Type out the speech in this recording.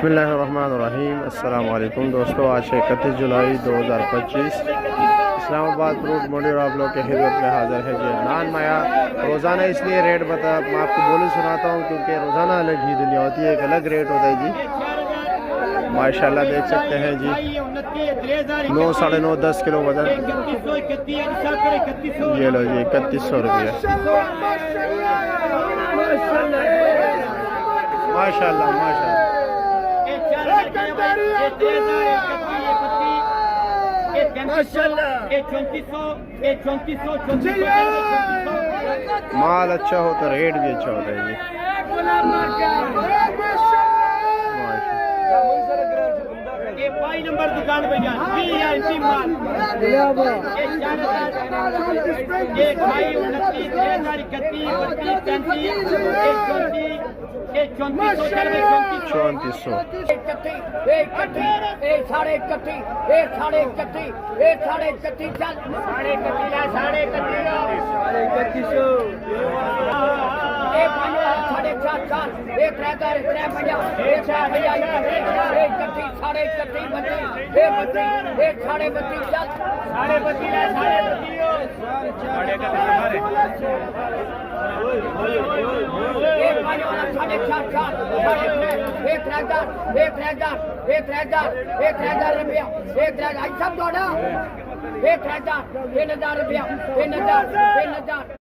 बिस्मिल्लाहिर्रहमानिर्रहीम। अस्सलाम वालेकुम दोस्तों, आज 31 जुलाई 2025 इस्लामाबाद फ्रूट मंडी और आप लोग के खिदमत में हाजिर है जी नान माया। रोज़ाना इसलिए रेट मैं आपको बोली सुनाता हूँ क्योंकि रोज़ाना अलग ही दुनिया होती है, एक अलग रेट होता है जी। माशाल्लाह देख सकते हैं जी, 9, 9.5, 10 किलो वजन। ये लो जी 3100 रुपये। माशाल्लाह माशाल्लाह। माल अच्छा हो तो रेट भी अच्छा होता है जी। पाई नंबर दुकान पे जान माल एक भाई 29, 3400। रुपया 3000